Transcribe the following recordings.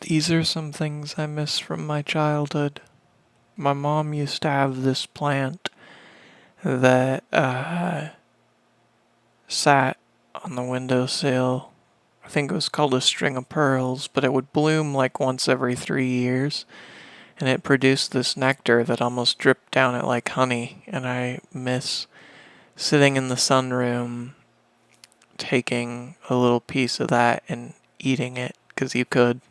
These are some things I miss from my childhood. My mom used to have this plant that sat on the windowsill. I think it was called a string of pearls, but it would bloom like once every 3 years, and it produced this nectar that almost dripped down it like honey. And I miss sitting in the sunroom, taking a little piece of that and eating it, because you could.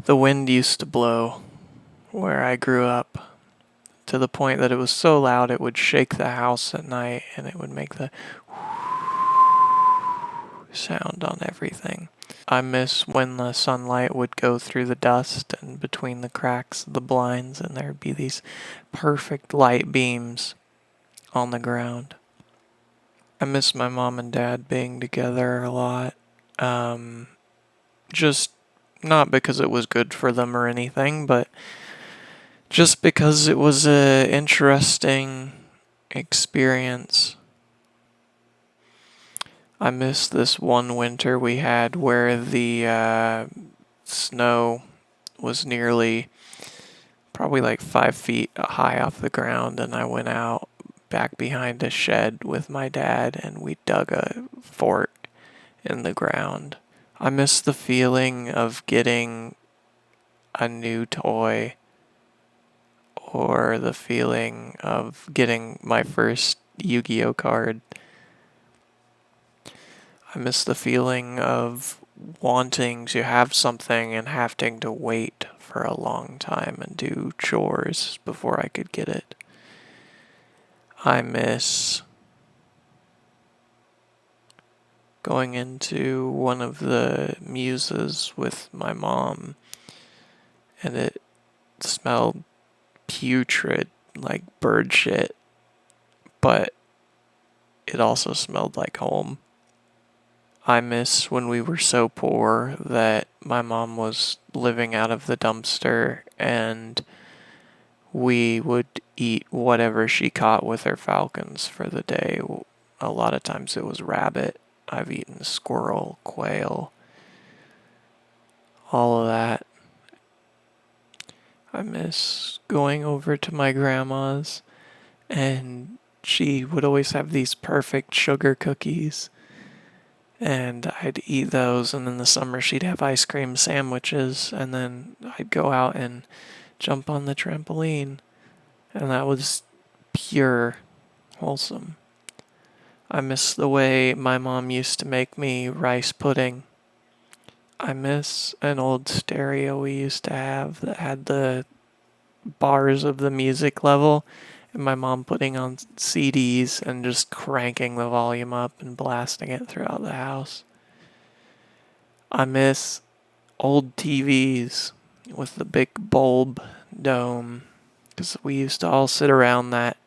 The wind used to blow where I grew up, to the point that it was so loud it would shake the house at night and it would make the sound on everything. I miss when the sunlight would go through the dust and between the cracks of the blinds, and there'd be these perfect light beams on the ground. I miss my mom and dad being together a lot. Um, just not because it was good for them or anything, but just because it was a interesting experience. I miss this one winter we had where the snow was nearly probably like 5 feet high off the ground, and I went out back behind a shed with my dad and we dug a fort in the ground. I miss the feeling of getting a new toy, or the feeling of getting my first Yu-Gi-Oh card. I miss the feeling of wanting to have something and having to wait for a long time and do chores before I could get it. I miss going into one of the muses with my mom, and it smelled putrid like bird shit, but it also smelled like home. I miss when we were so poor that my mom was living out of the dumpster and we would eat whatever she caught with her falcons for the day. A lot of times it was rabbit. I've eaten squirrel, quail, all of that. I miss going over to my grandma's, and she would always have these perfect sugar cookies, and I'd eat those, and in the summer she'd have ice cream sandwiches, and then I'd go out and jump on the trampoline, and that was pure wholesome. I miss the way my mom used to make me rice pudding. I miss an old stereo we used to have that had the bars of the music level, and my mom putting on CDs and just cranking the volume up and blasting it throughout the house. I miss old TVs with the big bulb dome, because we used to all sit around that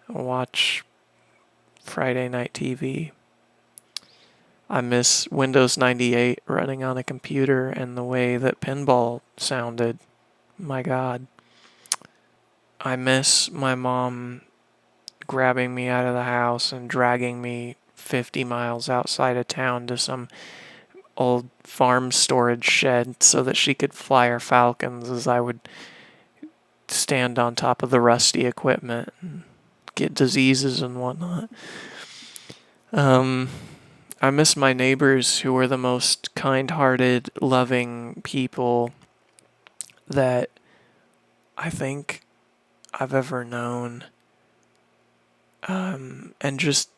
and watch Friday night TV. I miss Windows 98 running on a computer and the way that pinball sounded. My God. I miss my mom grabbing me out of the house and dragging me 50 miles outside of town to some old farm storage shed so that she could fly her falcons as I would stand on top of the rusty equipment and get diseases and whatnot. I miss my neighbors, who were the most kind-hearted, loving people that I think I've ever known. And just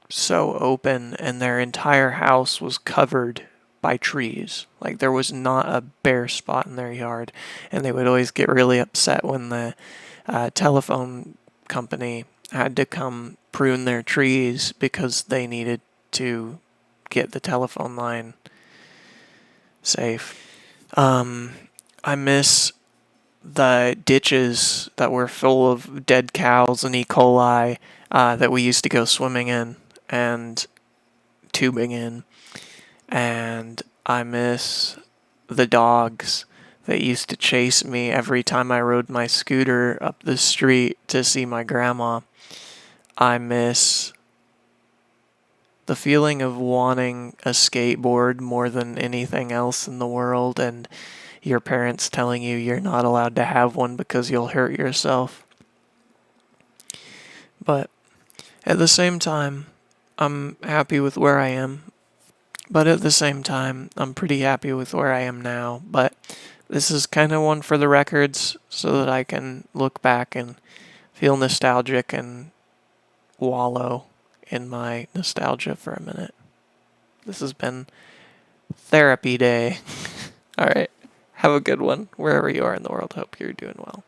so open, and their entire house was covered by trees. Like, there was not a bare spot in their yard, and they would always get really upset when the telephone company had to come prune their trees because they needed to get the telephone line safe. I miss the ditches that were full of dead cows and E. coli that we used to go swimming in and tubing in. And I miss the dogs that used to chase me every time I rode my scooter up the street to see my grandma. I miss the feeling of wanting a skateboard more than anything else in the world, and your parents telling you you're not allowed to have one because you'll hurt yourself. But at the same time, I'm happy with where I am. But at the same time, I'm pretty happy with where I am now. But this is kind of one for the records so that I can look back and feel nostalgic and wallow in my nostalgia for a minute. This has been therapy day. All right. Have a good one wherever you are in the world. Hope you're doing well.